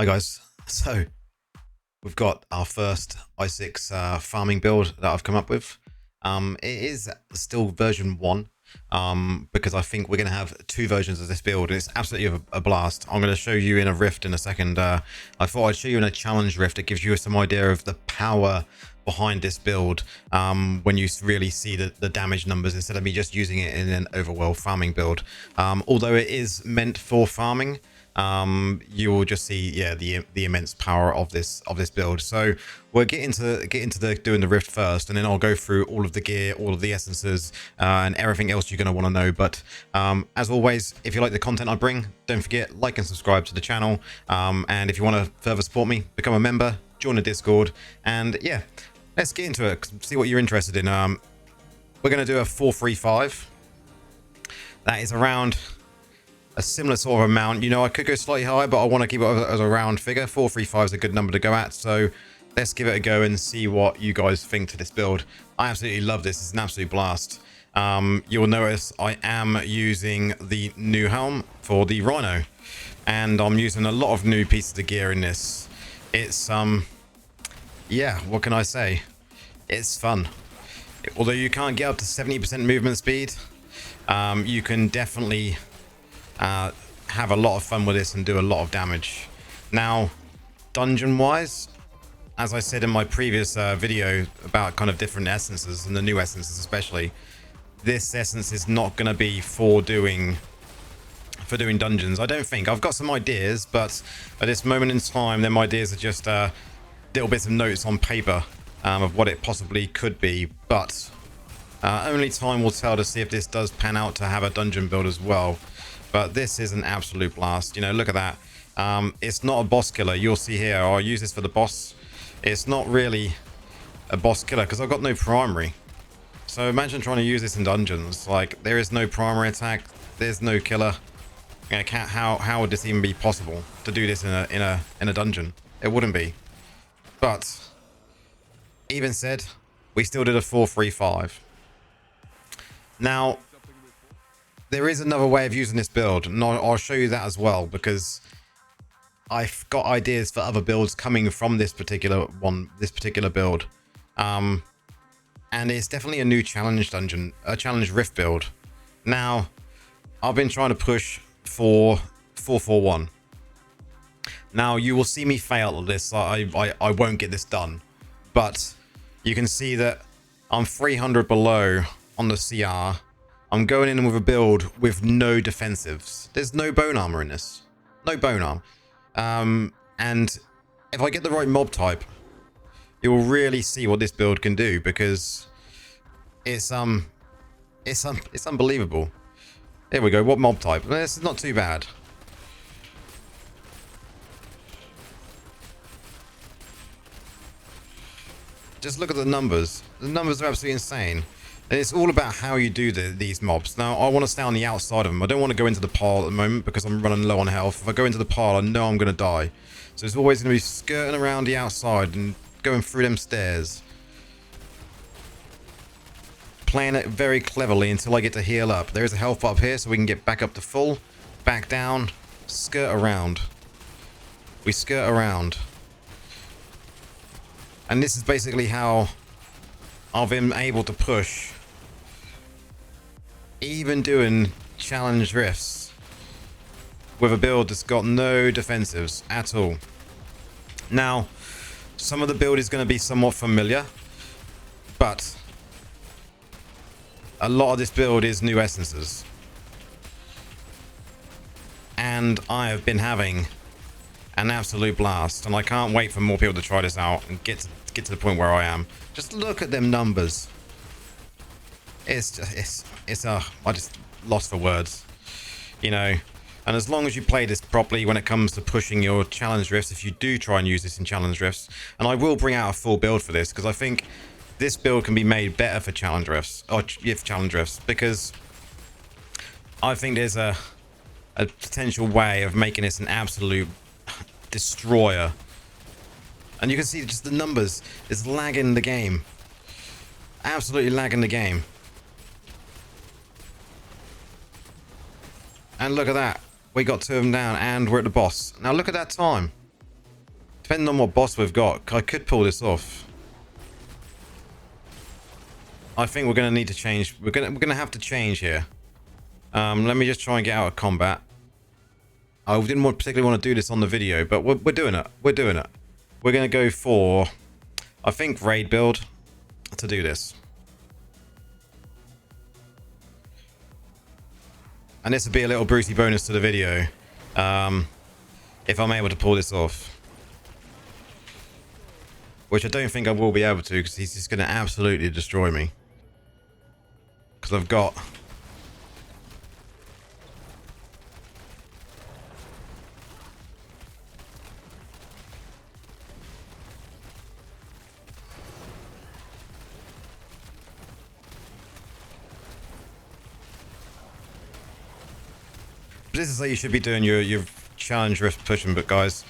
Hi guys, so we've got our first i6 farming build that I've come up with. It is still version 1 because I think we're going to have 2 versions of this build. It's absolutely a blast. I'm going to show you in a rift in a second. I thought I'd show you in a challenge rift. It gives you some idea of the power behind this build when you really see the damage numbers instead of me just using it in an overworld farming build. Although it is meant for farming, you will just see the immense power of this build. So we'll get into doing the rift first, and then I'll go through all of the gear, all of the essences, and everything else you're going to want to know. But as always, if you like the content I bring, don't forget, like and subscribe to the channel, and if you want to further support me, become a member, join the Discord, and yeah, let's get into it, see what you're interested in. We're going to do a 4-3-5. That is around a similar sort of amount. You know, I could go slightly higher, but I want to keep it as a round figure. 4-3-5 is a good number to go at, so let's give it a go and see what you guys think to this build. I absolutely love this. It's an absolute blast. You'll notice I am using the new helm for the Rhino, and I'm using a lot of new pieces of gear in this. It's yeah, what can I say? It's fun. Although you can't get up to 70% movement speed, you can definitely have a lot of fun with this and do a lot of damage. Now, dungeon wise, as I said in my previous video about kind of different essences and the new essences especially, this essence is not going to be for doing dungeons. I don't think. I've got some ideas, but at this moment in time, them ideas are just little bits of notes on paper of what it possibly could be, but only time will tell to see if this does pan out to have a dungeon build as well. But this is an absolute blast. You know, look at that. It's not a boss killer. You'll see here, I'll use this for the boss. It's not really a boss killer because I've got no primary. So imagine trying to use this in dungeons. Like, there is no primary attack. There's no killer. Yeah, how would this even be possible to do this in a dungeon? It wouldn't be. But even said, we still did a 4-3-5. Now, there is another way of using this build, and I'll show you that as well, because I've got ideas for other builds coming from this particular build. And it's definitely a new challenge dungeon, a challenge rift build. Now, I've been trying to push for 4-4-1. Now, you will see me fail at this. I won't get this done, but you can see that I'm 300 below on the CR. I'm going in with a build with no defensives. There's no bone armor in this. No bone armor. And if I get the right mob type, you'll really see what this build can do, because it's unbelievable. There we go. What mob type? This is not too bad. Just look at the numbers. The numbers are absolutely insane. And it's all about how you do these mobs. Now, I want to stay on the outside of them. I don't want to go into the pile at the moment because I'm running low on health. If I go into the pile, I know I'm going to die. So it's always going to be skirting around the outside and going through them stairs. Playing it very cleverly until I get to heal up. There is a health up here so we can get back up to full. Back down. Skirt around. We skirt around. And this is basically how I've been able to push, even doing challenge rifts with a build that's got no defensives at all. Now, some of the build is going to be somewhat familiar, but a lot of this build is new essences. And I have been having an absolute blast, and I can't wait for more people to try this out and get to the point where I am. Just look at them numbers. I just lost for words, you know. And as long as you play this properly when it comes to pushing your challenge rifts, if you do try and use this in challenge rifts, and I will bring out a full build for this because I think this build can be made better for challenge rifts, or if challenge rifts, because I think there's a potential way of making this an absolute destroyer. And you can see just the numbers is lagging the game. Absolutely lagging the game. And look at that. We got 2 of them down and we're at the boss. Now look at that time. Depending on what boss we've got, I could pull this off. I think we're going to need to change. We're going to have to change here. Let me just try and get out of combat. I didn't particularly want to do this on the video, but we're doing it. We're doing it. We're going to go for, I think, raid build to do this. And this would be a little Brucey bonus to the video, if I'm able to pull this off. Which I don't think I will be able to, because he's just going to absolutely destroy me. Because I've got... This is how you should be doing your challenge rift pushing, but guys,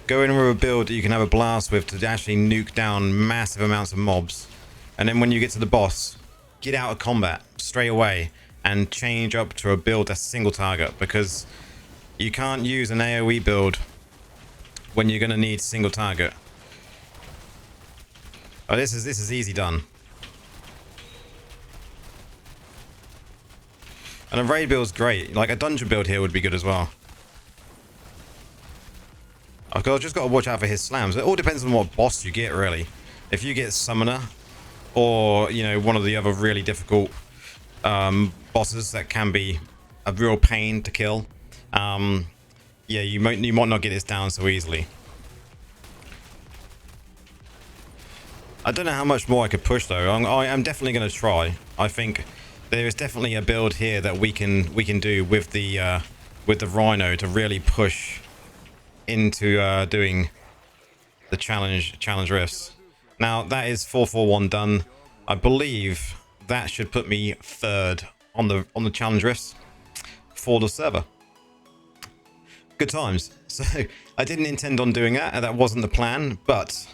go in with a build that you can have a blast with to actually nuke down massive amounts of mobs. And then when you get to the boss, get out of combat straight away and change up to a build that's single target, because you can't use an AoE build when you're going to need single target. Oh, this is easy done. And a raid build's great. Like a dungeon build here would be good as well. I've just got to watch out for his slams. It all depends on what boss you get, really. If you get Summoner, or, you know, one of the other really difficult bosses that can be a real pain to kill, yeah, you might not get this down so easily. I don't know how much more I could push, though. I am definitely going to try. I think there is definitely a build here that we can do with the Rhino to really push into doing the challenge rifts. Now that is 441 done. I believe that should put me third on the challenge rifts for the server. Good times. So I didn't intend on doing that. That wasn't the plan, but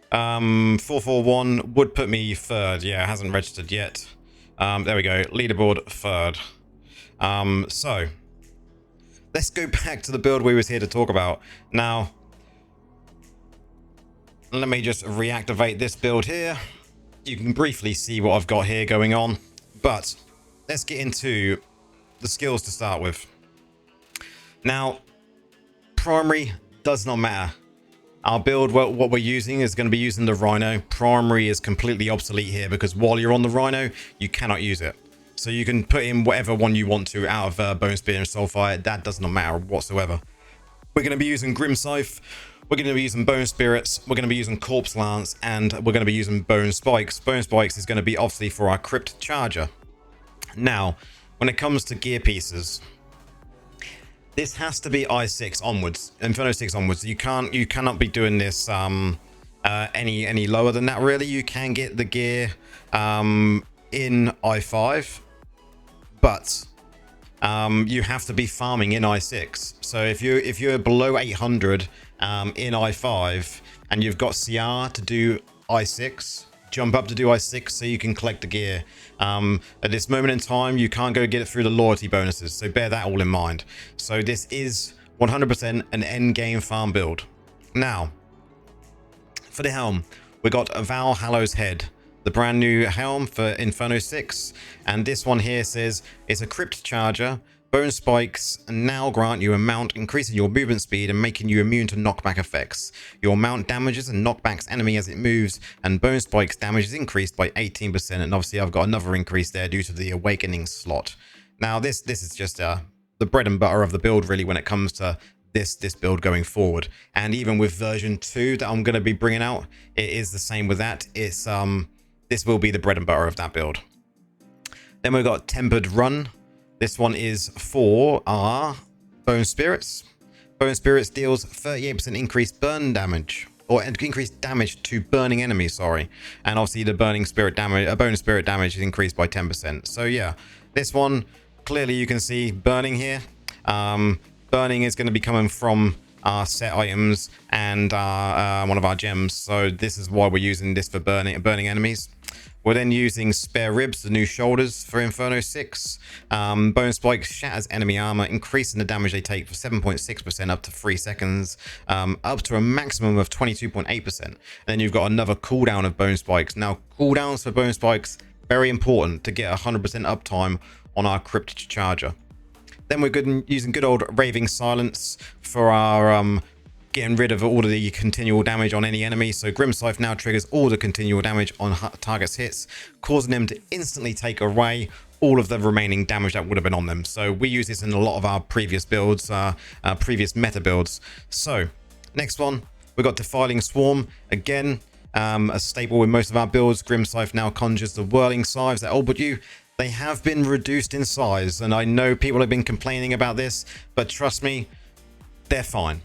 441 would put me third. Yeah, it hasn't registered yet. There we go. Leaderboard third. So let's go back to the build we was here to talk about. Now, let me just reactivate this build here. You can briefly see what I've got here going on, but let's get into the skills to start with. Now, primary does not matter. Our build, what we're using is going to be using the Rhino. Primary is completely obsolete here because while you're on the Rhino, you cannot use it. So you can put in whatever one you want to out of Bone Spear and Soulfire. That does not matter whatsoever. We're going to be using Grim Scythe. We're going to be using Bone Spirits. We're going to be using Corpse Lance. And we're going to be using Bone Spikes. Bone Spikes is going to be obviously for our Crypt Charger. Now, when it comes to gear pieces, this has to be I6 onwards, Inferno 6 onwards. You cannot be doing this any lower than that, really. You can get the gear in I5, but you have to be farming in I6. So if you're below 800 in I5 and you've got CR to do I6, jump up to do I6 so you can collect the gear. At this moment in time, you can't go get it through the loyalty bonuses, so bear that all in mind. So this is 100% an end game farm build. Now, for the helm, we got a Val Hallow's Head, the brand new helm for Inferno 6, and this one here says it's a Crypt Charger. Bone Spikes now grant you a mount, increasing your movement speed and making you immune to knockback effects. Your mount damages and knockbacks enemy as it moves, and Bone Spikes damage is increased by 18%. And obviously I've got another increase there due to the Awakening slot. Now this is just the bread and butter of the build, really, when it comes to this build going forward. And even with version 2 that I'm going to be bringing out, it is the same with that. It's this will be the bread and butter of that build. Then we've got Tempered Run. This one is for our Bone Spirits. Bone Spirits deals 38% increased burn damage, or increased damage to burning enemies, sorry. And obviously the burning spirit damage, Bone Spirit damage is increased by 10%. So yeah, this one, clearly you can see burning here. Burning is going to be coming from our set items and one of our gems. So this is why we're using this for burning enemies. We're then using Spare Ribs, the new shoulders for Inferno 6. Bone Spike shatters enemy armor, increasing the damage they take for 7.6% up to 3 seconds, up to a maximum of 22.8%. And then you've got another cooldown of Bone Spikes. Now, cooldowns for Bone Spikes, very important to get 100% uptime on our Crypt Charger. Then we're using good old Raving Silence for our getting rid of all of the continual damage on any enemy. So Grim Scythe now triggers all the continual damage on targets hits, causing them to instantly take away all of the remaining damage that would have been on them. So we use this in a lot of our previous builds, previous meta builds. So next one, we've got Defiling Swarm. Again, a staple in most of our builds. Grim Scythe now conjures the Whirling Scythes that elbowed you. They have been reduced in size, and I know people have been complaining about this, but trust me, they're fine.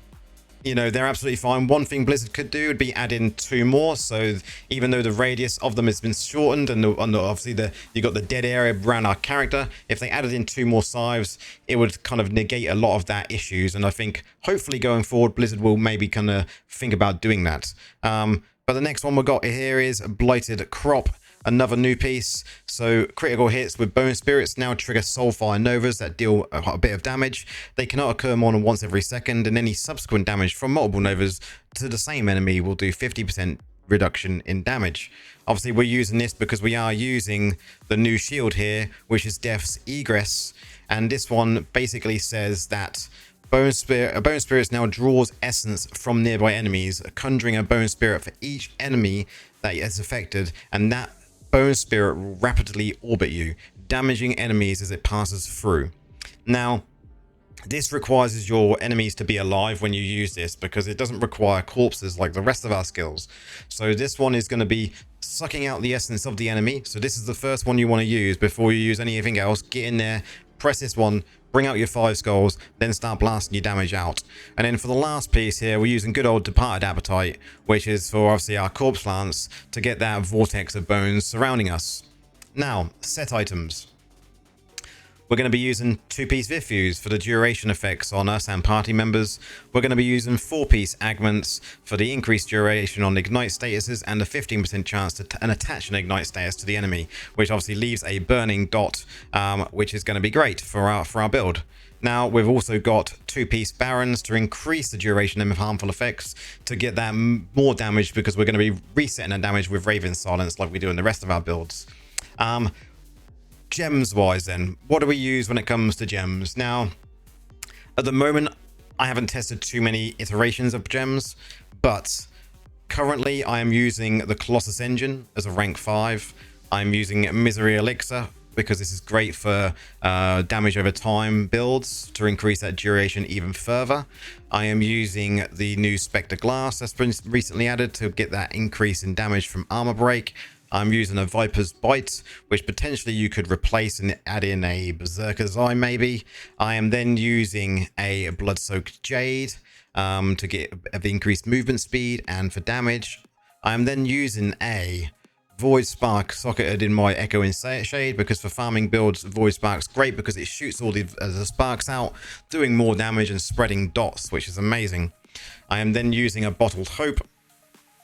You know, they're absolutely fine. One thing Blizzard could do would be add in 2 more. So even though the radius of them has been shortened, and obviously you got the dead area around our character, if they added in 2 more scythes, it would kind of negate a lot of that issues. And I think hopefully going forward, Blizzard will maybe kind of think about doing that. But the next one we got here is Blighted Crop. Another new piece. So critical hits with Bone Spirits now trigger Soulfire Novas that deal a bit of damage. They cannot occur more than once every second, and any subsequent damage from multiple Novas to the same enemy will do 50% reduction in damage. Obviously we're using this because we are using the new shield here, which is Death's Egress, and this one basically says that Bone Spirit now draws essence from nearby enemies, conjuring a Bone Spirit for each enemy that is affected, and that Bone Spirit will rapidly orbit you, damaging enemies as it passes through. Now, this requires your enemies to be alive when you use this, because it doesn't require corpses like the rest of our skills. So this one is going to be sucking out the essence of the enemy. So this is the first one you want to use before you use anything else. Get in there, press this one, bring out your 5 skulls, then start blasting your damage out. And then for the last piece here, we're using good old Departed Appetite, which is for obviously our corpse lance to get that vortex of bones surrounding us. Now, set items. We're going to be using 2-piece Vifuse for the duration effects on us and party members. We're going to be using 4-piece Agments for the increased duration on Ignite statuses and a 15% chance to attach an Ignite status to the enemy, which obviously leaves a burning dot, which is going to be great for our build. Now, we've also got 2-piece Barons to increase the duration of harmful effects to get that more damage, because we're going to be resetting the damage with Raven Silence like we do in the rest of our builds. Gems wise then, what do we use when it comes to gems? Now, at the moment, I haven't tested too many iterations of gems, but currently I am using the Colossus Engine as a rank 5. I'm using Misery Elixir because this is great for damage over time builds to increase that duration even further. I am using the new Spectre Glass that's been recently added to get that increase in damage from armor break. I'm using a Viper's Bite, which potentially you could replace and add in a Berserker's Eye maybe. I am then using a Blood-Soaked Jade to get the increased movement speed and for damage. I am then using a Void Spark socketed in my Echoing Shade, because for farming builds, Void Spark's great because it shoots all the sparks out, doing more damage and spreading dots, which is amazing. I am then using a Bottled Hope,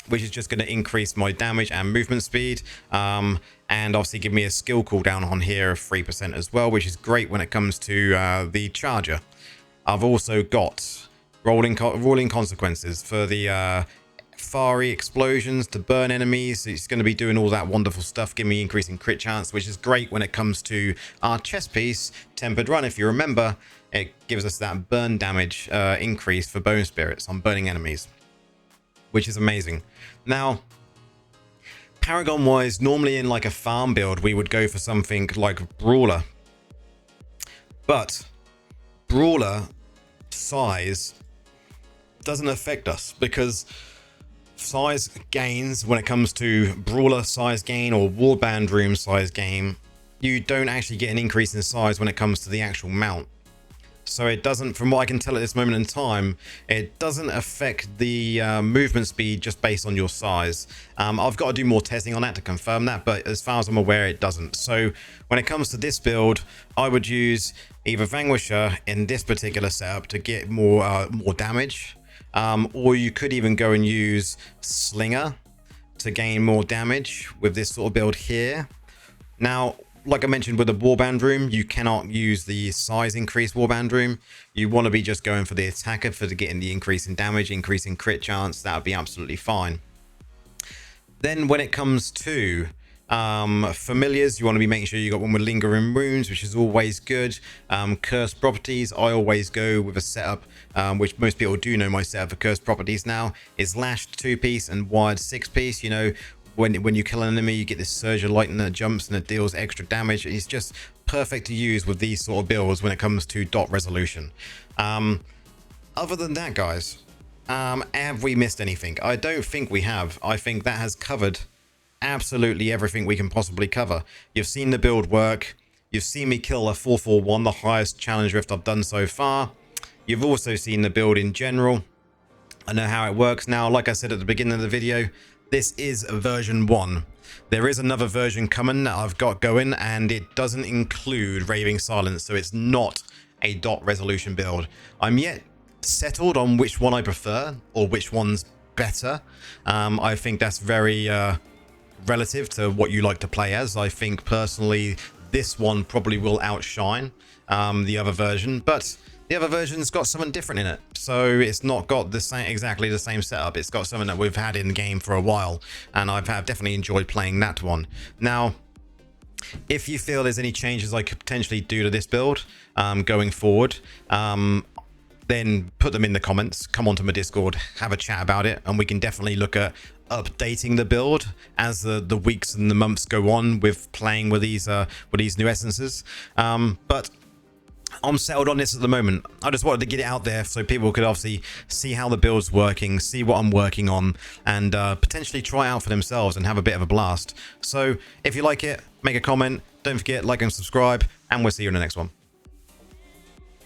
which is just going to increase my damage and movement speed, and obviously give me a skill cooldown on here of 3% as well, which is great when it comes to the charger. I've also got rolling consequences for the fiery explosions to burn enemies. It's going to be doing all that wonderful stuff, giving me increasing crit chance, which is great when it comes to our chest piece, Tempered Run. If you remember, it gives us that burn damage increase for Bone Spirits on burning enemies, which is amazing. Now, Paragon wise, normally in like a farm build, we would go for something like Brawler. But Brawler size doesn't affect us, because size gains when it comes to Brawler size gain or Warband Room size gain, you don't actually get an increase in size when it comes to the actual mount. So it doesn't, from what I can tell at this moment in time, it doesn't affect the movement speed just based on your size. I've got to do more testing on that to confirm that, but as far as I'm aware, it doesn't. So when it comes to this build, I would use either Vanquisher in this particular setup to get more damage, or you could even go and use Slinger to gain more damage with this sort of build here. Now, like I mentioned with the Warband Room, you cannot use the size increase Warband Room. You want to be just going for the attacker for getting the increase in damage, increase in crit chance. That would be absolutely fine. Then when it comes to familiars, you want to be making sure you got one with lingering runes, which is always good. Cursed properties, I always go with a setup, which most people do know my setup for cursed properties now, is lashed 2-piece and wired 6-piece. You know, when you kill an enemy, you get this surge of lightning that jumps and it deals extra damage. It's just perfect to use with these sort of builds when it comes to dot resolution. Other than that, guys, have we missed anything? I don't think we have. I think that has covered absolutely everything we can possibly cover. You've seen the build work. You've seen me kill a 441, the highest challenge rift I've done so far. You've also seen the build in general. I know how it works now. Like I said at the beginning of the video, this is version 1. There is another version coming that I've got going, and it doesn't include Raving Silence, so it's not a dot resolution build. I'm yet settled on which one I prefer or which one's better. I think that's very relative to what you like to play as. I think personally this one probably will outshine the other version, but the other version's got something different in it, so it's not got the same, exactly the same setup. It's got something that we've had in the game for a while, and I've definitely enjoyed playing that one. Now, if you feel there's any changes I could potentially do to this build going forward, then put them in the comments. Come onto my Discord, have a chat about it, and we can definitely look at updating the build as the weeks and the months go on with playing with these new essences. But I'm settled on this at the moment. I just wanted to get it out there so people could obviously see how the build's working, see what I'm working on, and potentially try it out for themselves and have a bit of a blast. So if you like it, make a comment. Don't forget, like and subscribe, and we'll see you in the next one.